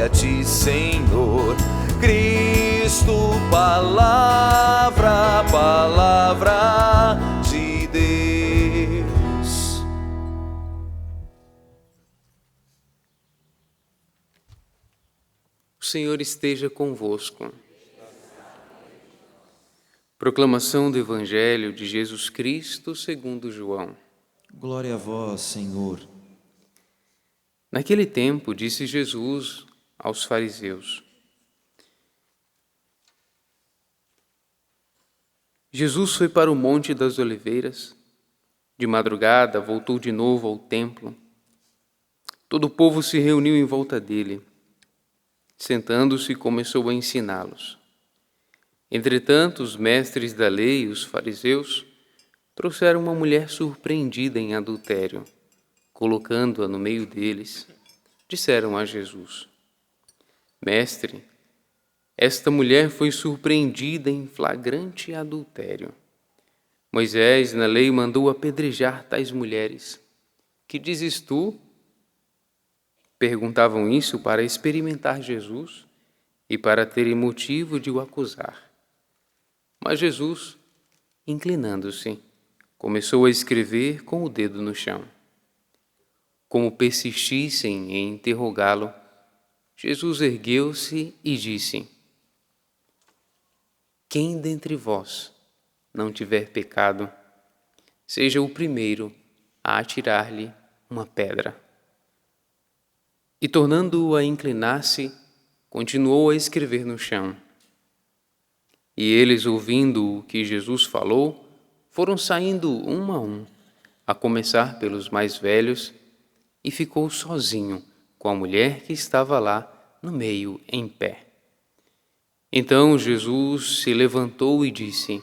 a ti, Senhor. Cristo, palavra, palavra de Deus. O Senhor esteja convosco. Proclamação do Evangelho de Jesus Cristo segundo João. Glória a vós, Senhor. Naquele tempo, disse Jesus aos fariseus: Jesus foi para o Monte das Oliveiras. De madrugada, voltou de novo ao templo. Todo o povo se reuniu em volta dele. Sentando-se, começou a ensiná-los. Entretanto, os mestres da lei e os fariseus trouxeram uma mulher surpreendida em adultério. Colocando-a no meio deles, disseram a Jesus: Mestre, esta mulher foi surpreendida em flagrante adultério. Moisés, na lei, mandou apedrejar tais mulheres. Que dizes tu? Perguntavam isso para experimentar Jesus e para terem motivo de o acusar. Mas Jesus, inclinando-se, começou a escrever com o dedo no chão. Como persistissem em interrogá-lo, Jesus ergueu-se e disse: Quem dentre vós não tiver pecado, seja o primeiro a atirar-lhe uma pedra. E tornando-o a inclinar-se, continuou a escrever no chão. E eles, ouvindo o que Jesus falou, foram saindo um, a começar pelos mais velhos, e ficou sozinho com a mulher que estava lá no meio em pé. Então Jesus se levantou e disse: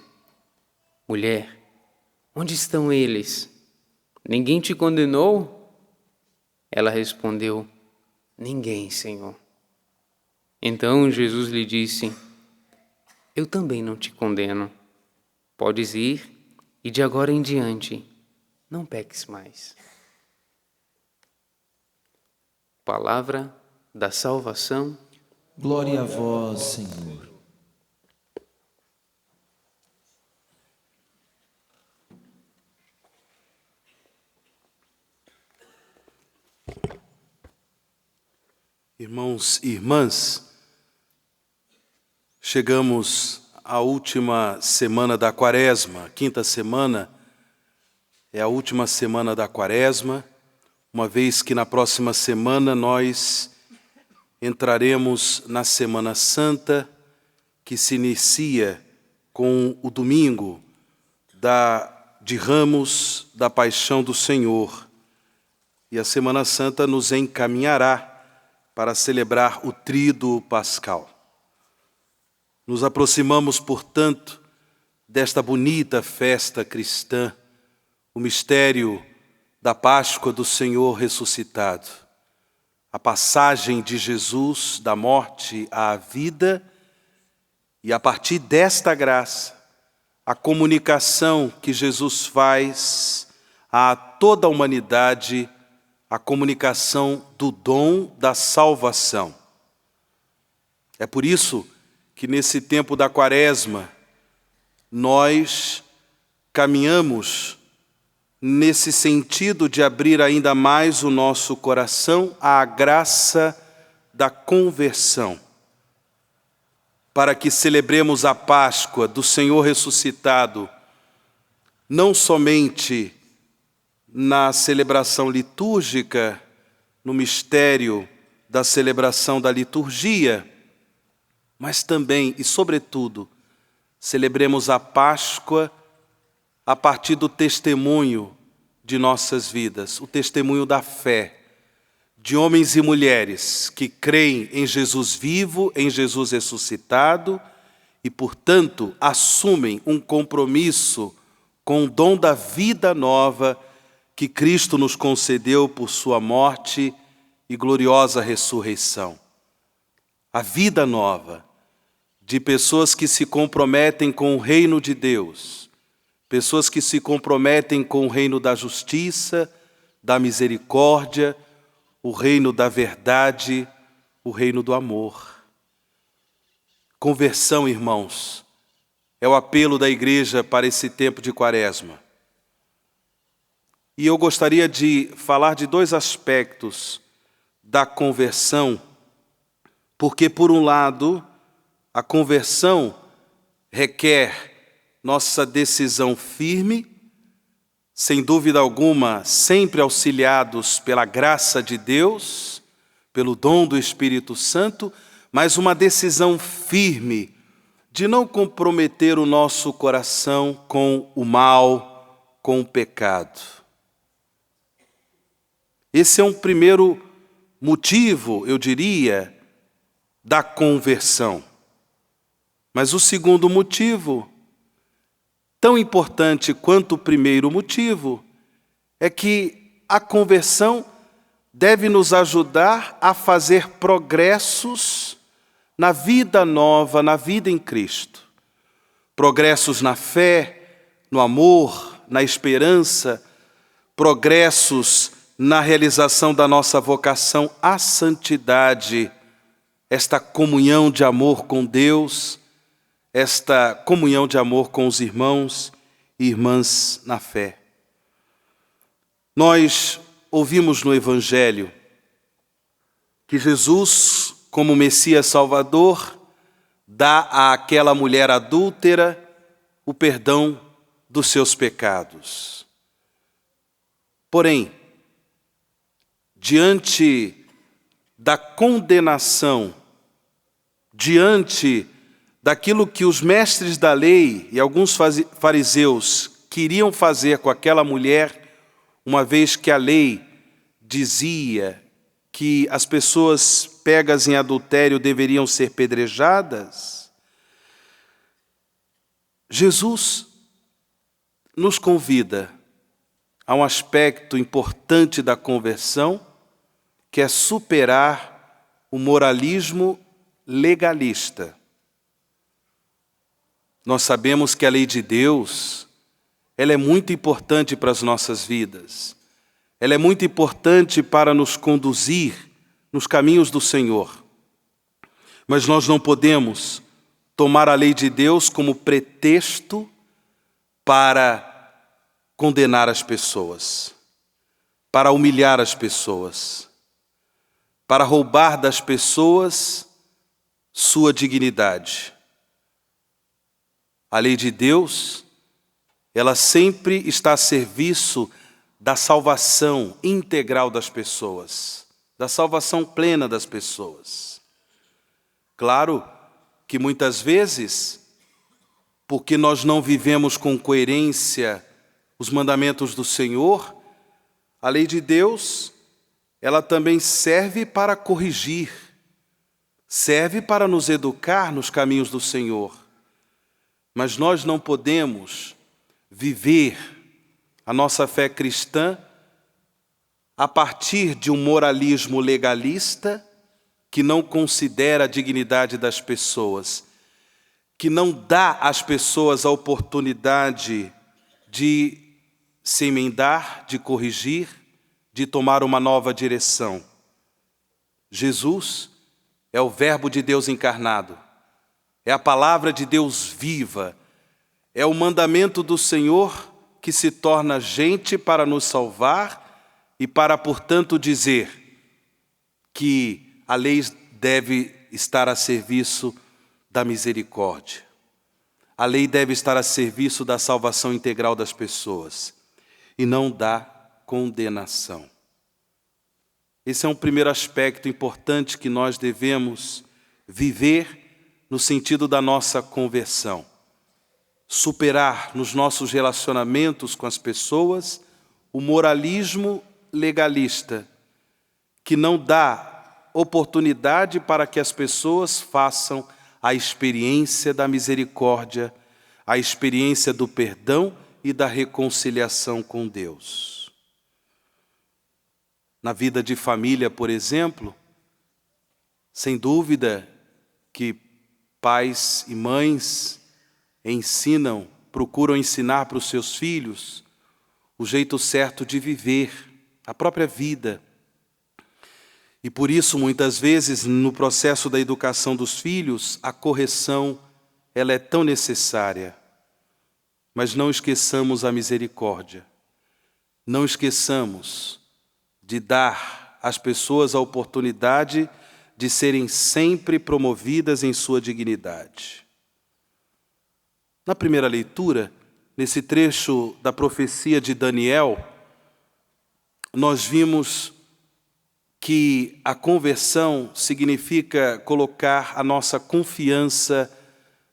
Mulher, onde estão eles? Ninguém te condenou? Ela respondeu: Ninguém, Senhor. Então Jesus lhe disse: Eu também não te condeno. Podes ir e de agora em diante não peques mais. Palavra da salvação. Glória a vós, Senhor. Irmãos e irmãs, chegamos à última semana da Quaresma, quinta semana é a última semana da Quaresma, uma vez que na próxima semana nós entraremos na Semana Santa, que se inicia com o domingo de Ramos da Paixão do Senhor. E a Semana Santa nos encaminhará para celebrar o Tríduo Pascal. Nos aproximamos, portanto, desta bonita festa cristã, o mistério da Páscoa do Senhor ressuscitado, a passagem de Jesus da morte à vida e, a partir desta graça, a comunicação que Jesus faz a toda a humanidade, a comunicação do dom da salvação. É por isso que nesse tempo da Quaresma nós caminhamos nesse sentido de abrir ainda mais o nosso coração à graça da conversão, para que celebremos a Páscoa do Senhor ressuscitado, não somente na celebração litúrgica, no mistério da celebração da liturgia, mas também e sobretudo celebremos a Páscoa a partir do testemunho de nossas vidas, o testemunho da fé, de homens e mulheres que creem em Jesus vivo, em Jesus ressuscitado e, portanto, assumem um compromisso com o dom da vida nova que Cristo nos concedeu por sua morte e gloriosa ressurreição. A vida nova de pessoas que se comprometem com o reino de Deus, pessoas que se comprometem com o reino da justiça, da misericórdia, o reino da verdade, o reino do amor. Conversão, irmãos, é o apelo da igreja para esse tempo de Quaresma. E eu gostaria de falar de dois aspectos da conversão, porque, por um lado, a conversão requer nossa decisão firme, sem dúvida alguma, sempre auxiliados pela graça de Deus, pelo dom do Espírito Santo, mas uma decisão firme de não comprometer o nosso coração com o mal, com o pecado. Esse é um primeiro motivo, eu diria, da conversão. Mas o segundo motivo, tão importante quanto o primeiro motivo, é que a conversão deve nos ajudar a fazer progressos na vida nova, na vida em Cristo. Progressos na fé, no amor, na esperança, progressos na realização da nossa vocação à santidade, esta comunhão de amor com Deus, esta comunhão de amor com os irmãos e irmãs na fé. Nós ouvimos no Evangelho que Jesus, como Messias Salvador, dá àquela mulher adúltera o perdão dos seus pecados. Porém, diante da condenação, diante daquilo que os mestres da lei e alguns fariseus queriam fazer com aquela mulher, uma vez que a lei dizia que as pessoas pegas em adultério deveriam ser pedrejadas, Jesus nos convida a um aspecto importante da conversão, que é superar o moralismo legalista. Nós sabemos que a lei de Deus, ela é muito importante para as nossas vidas. Ela é muito importante para nos conduzir nos caminhos do Senhor. Mas nós não podemos tomar a lei de Deus como pretexto para condenar as pessoas, para humilhar as pessoas, para roubar das pessoas sua dignidade. A lei de Deus, ela sempre está a serviço da salvação integral das pessoas, da salvação plena das pessoas. Claro que muitas vezes, porque nós não vivemos com coerência os mandamentos do Senhor, a lei de Deus, ela também serve para corrigir, serve para nos educar nos caminhos do Senhor. Mas nós não podemos viver a nossa fé cristã a partir de um moralismo legalista que não considera a dignidade das pessoas, que não dá às pessoas a oportunidade de se emendar, de corrigir, de tomar uma nova direção. Jesus é o Verbo de Deus encarnado, é a palavra de Deus viva, é o mandamento do Senhor que se torna gente para nos salvar e para, portanto, dizer que a lei deve estar a serviço da misericórdia. A lei deve estar a serviço da salvação integral das pessoas e não da condenação. Esse é um primeiro aspecto importante que nós devemos viver no sentido da nossa conversão. Superar nos nossos relacionamentos com as pessoas o moralismo legalista, que não dá oportunidade para que as pessoas façam a experiência da misericórdia, a experiência do perdão e da reconciliação com Deus. Na vida de família, por exemplo, sem dúvida que pais e mães procuram ensinar para os seus filhos o jeito certo de viver a própria vida. E por isso, muitas vezes, no processo da educação dos filhos, a correção ela é tão necessária. Mas não esqueçamos a misericórdia. Não esqueçamos de dar às pessoas a oportunidade de serem sempre promovidas em sua dignidade. Na primeira leitura, nesse trecho da profecia de Daniel, nós vimos que a conversão significa colocar a nossa confiança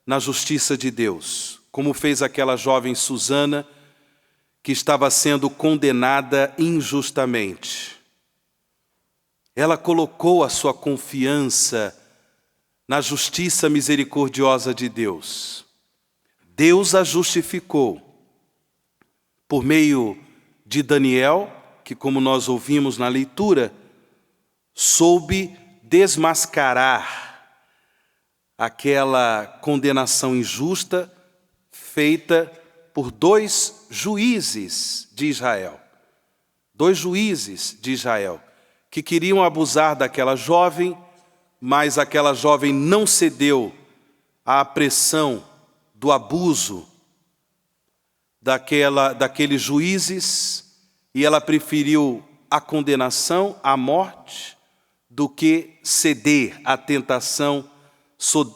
na justiça de Deus, como fez aquela jovem Susana, que estava sendo condenada injustamente. Ela colocou a sua confiança na justiça misericordiosa de Deus. Deus a justificou por meio de Daniel, que, como nós ouvimos na leitura, soube desmascarar aquela condenação injusta feita por dois juízes de Israel. Dois juízes de Israel que queriam abusar daquela jovem, mas aquela jovem não cedeu à pressão do abuso daqueles juízes, e ela preferiu a condenação, a morte, do que ceder à tentação,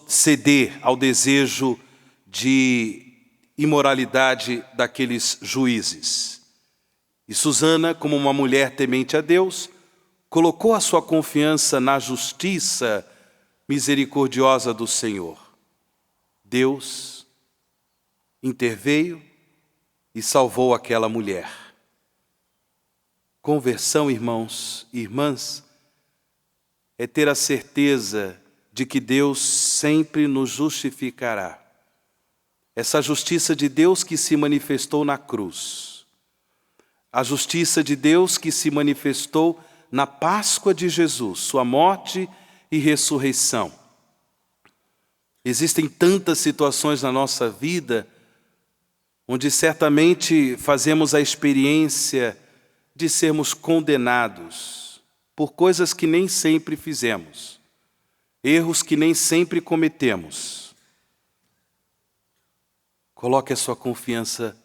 ceder ao desejo de imoralidade daqueles juízes. E Susana, como uma mulher temente a Deus, colocou a sua confiança na justiça misericordiosa do Senhor. Deus interveio e salvou aquela mulher. Conversão, irmãos e irmãs, é ter a certeza de que Deus sempre nos justificará. Essa justiça de Deus que se manifestou na cruz. A justiça de Deus que se manifestou na Páscoa de Jesus, sua morte e ressurreição. Existem tantas situações na nossa vida onde certamente fazemos a experiência de sermos condenados por coisas que nem sempre fizemos, erros que nem sempre cometemos. Coloque a sua confiança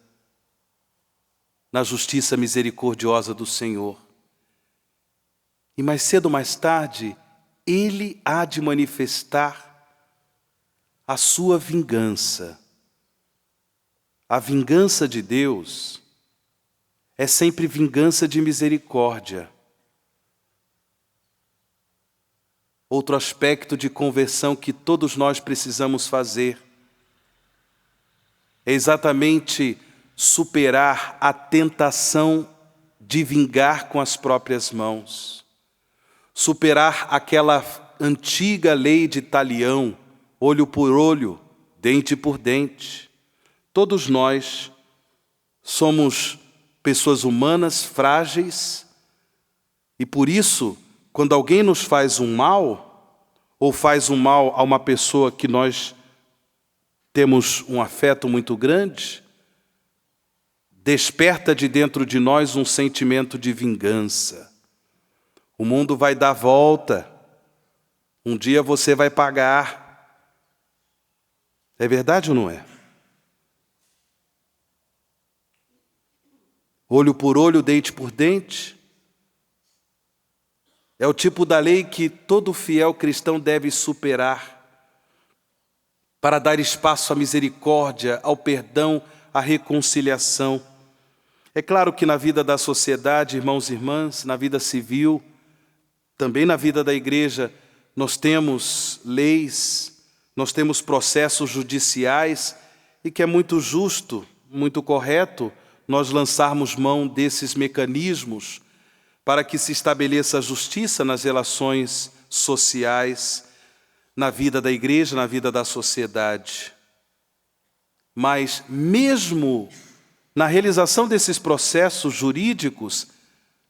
na justiça misericordiosa do Senhor. E mais cedo ou mais tarde, Ele há de manifestar a sua vingança. A vingança de Deus é sempre vingança de misericórdia. Outro aspecto de conversão que todos nós precisamos fazer é exatamente superar a tentação de vingar com as próprias mãos. Superar aquela antiga lei de talião, olho por olho, dente por dente. Todos nós somos pessoas humanas, frágeis, e por isso, quando alguém nos faz um mal, ou faz um mal a uma pessoa que nós temos um afeto muito grande, desperta de dentro de nós um sentimento de vingança. O mundo vai dar volta, um dia você vai pagar. É verdade ou não é? Olho por olho, dente por dente. É o tipo da lei que todo fiel cristão deve superar para dar espaço à misericórdia, ao perdão, à reconciliação. É claro que na vida da sociedade, irmãos e irmãs, na vida civil, também na vida da igreja, nós temos leis, nós temos processos judiciais, e que é muito justo, muito correto nós lançarmos mão desses mecanismos para que se estabeleça a justiça nas relações sociais, na vida da igreja, na vida da sociedade. Mas mesmo na realização desses processos jurídicos,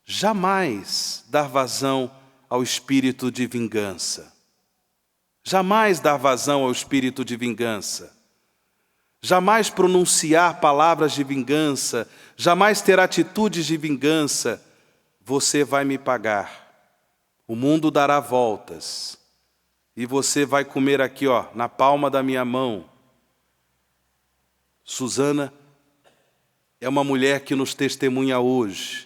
jamais dar vazão ao espírito de vingança. Jamais dar vazão ao espírito de vingança. Jamais pronunciar palavras de vingança, jamais ter atitudes de vingança. Você vai me pagar. O mundo dará voltas. E você vai comer aqui, ó, na palma da minha mão. Susana é uma mulher que nos testemunha hoje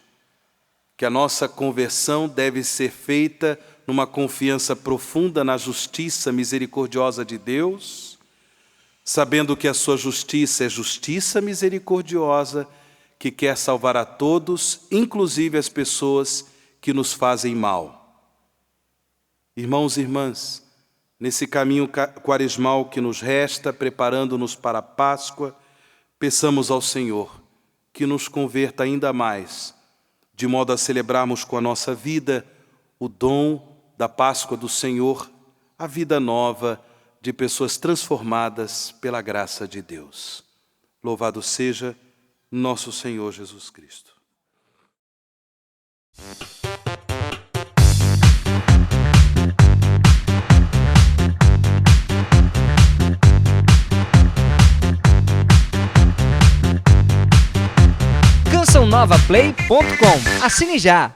que a nossa conversão deve ser feita numa confiança profunda na justiça misericordiosa de Deus, sabendo que a sua justiça é justiça misericordiosa, que quer salvar a todos, inclusive as pessoas que nos fazem mal. Irmãos e irmãs, nesse caminho quaresmal que nos resta, preparando-nos para a Páscoa, peçamos ao Senhor que nos converta ainda mais, de modo a celebrarmos com a nossa vida o dom da Páscoa do Senhor, a vida nova de pessoas transformadas pela graça de Deus. Louvado seja nosso Senhor Jesus Cristo. cançãonovaplay.com. Assine já!